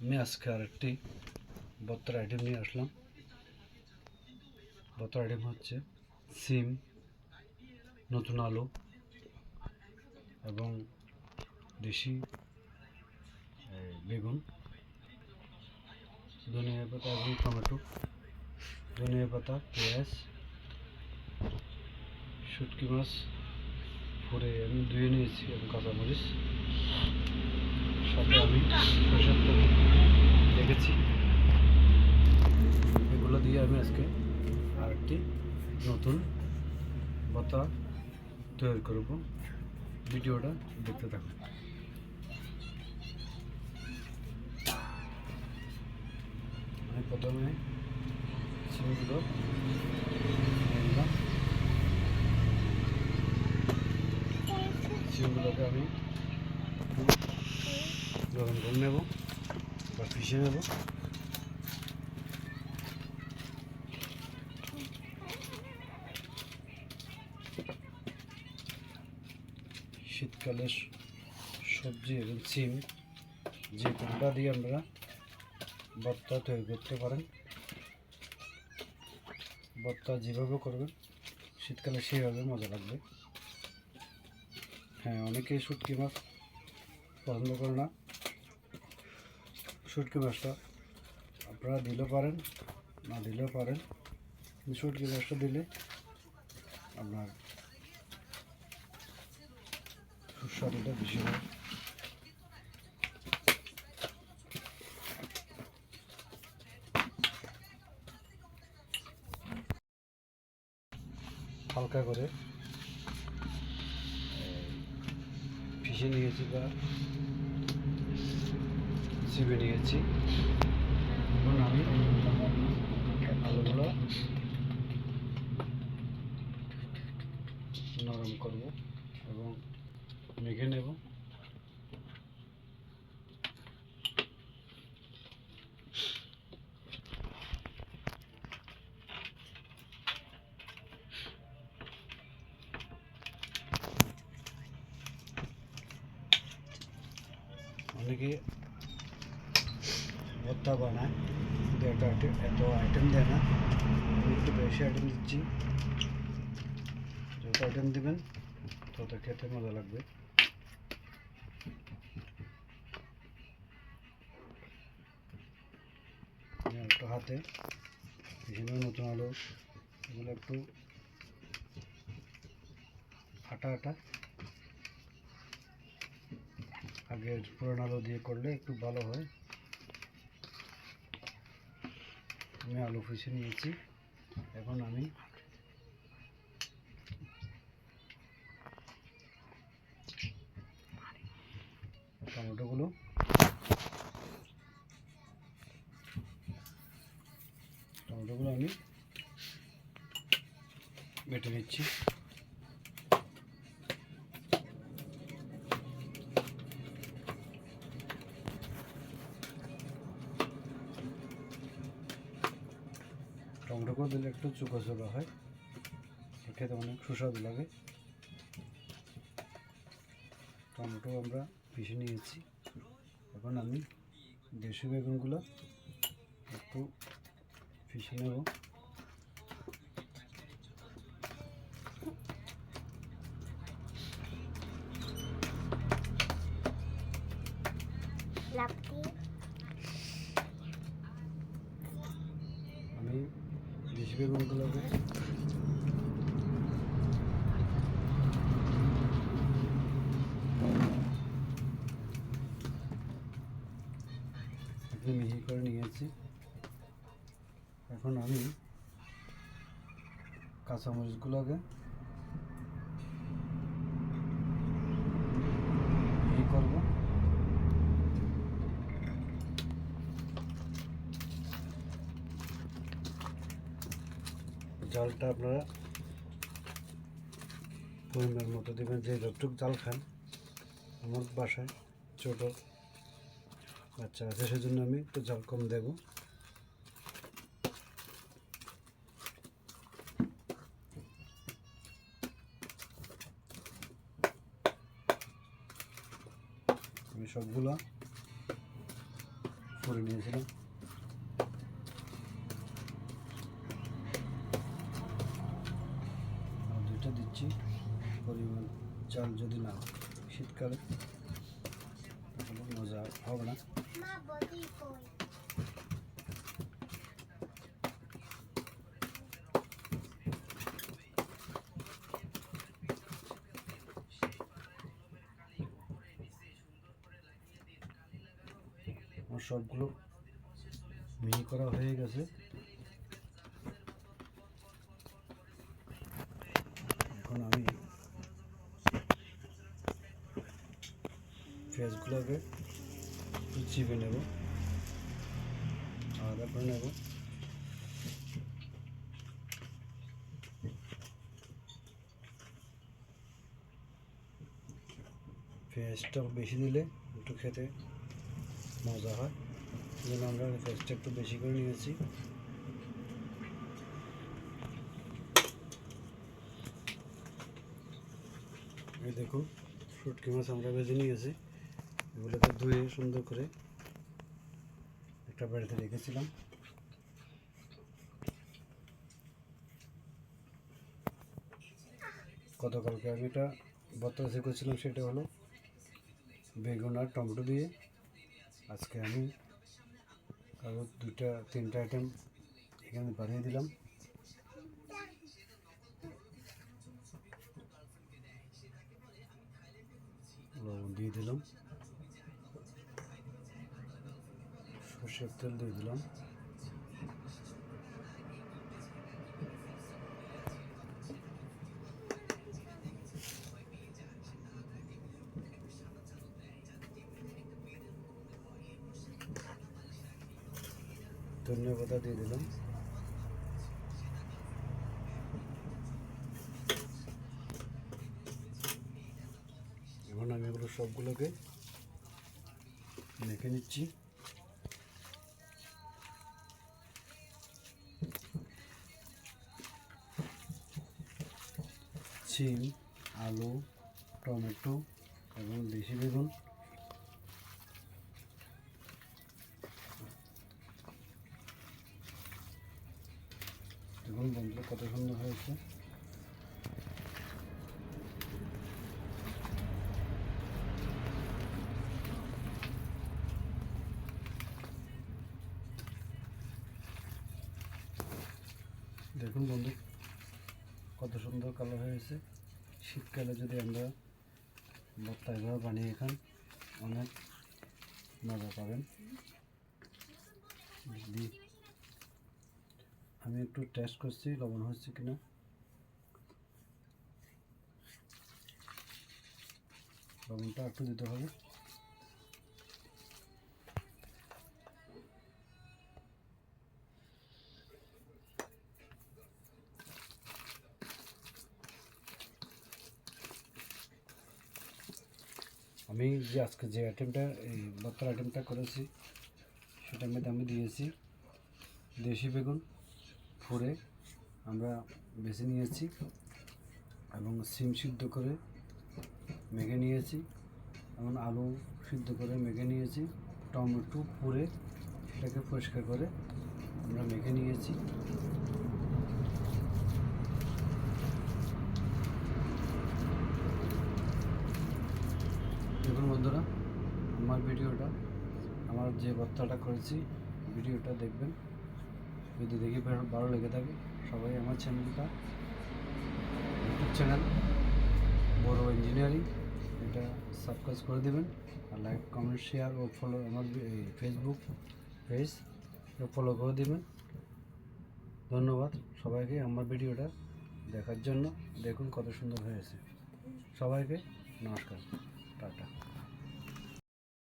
আমি আজকে আরেকটি ভর্তার আইটেম নিয়ে আসলাম। ভর্তার আইটেম হচ্ছে সিম, নতুন আলু এবং দেশি বেগুন, ধনিয়া পাতা এবং টমেটো, ধনিয়া পাতা, পেঁয়াজ, শুটকি মাছ পরে আমি ধুয়ে নিয়েছি এবং কাঁচামরিচ, সাথে আমি সরষের তেল রেখেছি। এগুলো দিয়ে আমি আজকে আরেকটি নতুন ভর্তা তৈরি করব। ভিডিওটা দেখতে থাকুন। আমি প্রথমে সিমগুলো নিলাম। সিমগুলোকে আমি গরম করে নেব বা পিষে নেব। শীতকালের সবজি এবং সিম যে কোনটা দিয়ে আমরা ভর্তা তৈরি করতে পারেন। ভর্তা যেভাবে করবেন শীতকালে সেইভাবে মজা লাগবে। হ্যাঁ, অনেকেই শুটকি মাছ পছন্দ করে না। শুটকি মাছটা আপনারা দিলেও পারেন, না দিলেও পারেন, কিন্তু শুটকি মাছটা দিলে আপনার সুস্বাদুটা বেশি হয়। হালকা করে পিষে নিয়েছি বা চিপে নিয়েছি। এখন আমি আলুগুলো নরম করব এবং মেখে নেব। অনেকে ভর্তা বানায় কিন্তু এত আইটেম দেয় না। আমি একটু বেশি আইটেম দিচ্ছি। যত আইটেম দেবেন তত খেতে মজা লাগবে। আমি একটু হাতে এখানে নতুন আলু এগুলো একটু আটা আটা, আগের পুরোনো আলু দিয়ে করলে একটু ভালো হয়। আমি আলু পিষে নিয়েছি। এখন আমি টমেটোগুলো আমি বেটে নিচ্ছি। টমেটো দিলে একটু চোখা চোখা হয়, খেতে অনেক সুস্বাদু লাগে। টমেটো আমরা পিষে নিয়েছি। এখন আমি দেশি বেগুনগুলো একটু পিষে নেব। আমি দেশি বেগুনগুলোকে মিহি করে নিয়েছি। এখন আমি কাঁচামরিচগুলোকে মিহি করব। জালটা আপনারা পরিমাণ মতো দেবেন, যে যতটুকু জাল খান। আমার বাসায় ছোটো বাচ্চা আছে, সেজন্য আমি একটু জাল কম দেব। আমি সবগুলো করে নিয়েছিলাম। আর দুইটা দিচ্ছি। পরিমাণ চাল যদি না হয় শীতকালে তাহলে মজা হবে না। আমার সবগুলো মিহি করা হয়ে গেছে। এখন আমি পেঁয়াজগুলোকে একটু চিপে নেব, আলাদা করে নেব। পেঁয়াজটা বেশি দিলে একটু খেতে মজা হয়, এই জন্য আমরা পেঁয়াজটা একটু বেশি করে নিয়েছি। এই দেখুন শুটকি মাছ আমরা ভেজে নিয়েছি। এগুলোকে ধুয়ে সুন্দর করে একটা বাড়িতে রেখেছিলাম। গতকালকে আমি এটা ভর্তা করেছিলাম, সেটা হলো বেগুন আর টমেটো দিয়ে। আজকে আমি আরও 2-3টা আইটেম এখানে বানিয়ে দিলাম। লবণ দিয়ে দিলাম, সর্ষের তেল দিয়ে দিলাম, ধনিয়া পাতা দিয়ে দিলাম। এখন আমি এগুলো সবগুলোকে মেখে নিচ্ছি। সিম, আলু, টমেটো এবং দেশি বেগুন দেখুন বন্ধুরা কত সুন্দর হয়েছে। দেখুন বন্ধু কত সুন্দর কালার হয়েছে। শীতকালে যদি আমরা ভর্তা এভাবে বানিয়ে খান অনেক মজা পাবেন। আমি একটু টেস্ট করছি লবণ হচ্ছে কিনা। লবণটা একটু দিতে হবে। আমি যে আজকে যে আইটেমটা এই ভর্তার আইটেমটা করেছি সেটার মধ্যে আমি দিয়েছি দেশি বেগুন ফুড়ে আমরা বেছে নিয়েছি এবং সিম সিদ্ধ করে মেখে নিয়েছি এবং আলু সিদ্ধ করে মেখে নিয়েছি, টমেটো পুড়ে সেটাকে পরিষ্কার করে আমরা মেখে নিয়েছি। দেখুন বন্ধুরা আমার ভিডিওটা, আমার যে ভর্তাটা করেছি ভিডিওটা দেখবেন। যদি দেখে ভালো লেগে থাকে সবাই আমার চ্যানেলটা, ইউটিউব চ্যানেল বড় ইঞ্জিনিয়ারিং, এটা সাবস্ক্রাইব করে দেবেন আর লাইক কমেন্ট শেয়ার ও ফলো আমার এই ফেসবুক পেজ ফলো করে দেবেন। ধন্যবাদ সবাইকে আমার ভিডিওটা দেখার জন্য। দেখুন কত সুন্দর হয়েছে। সবাইকে নমস্কার, টাটা।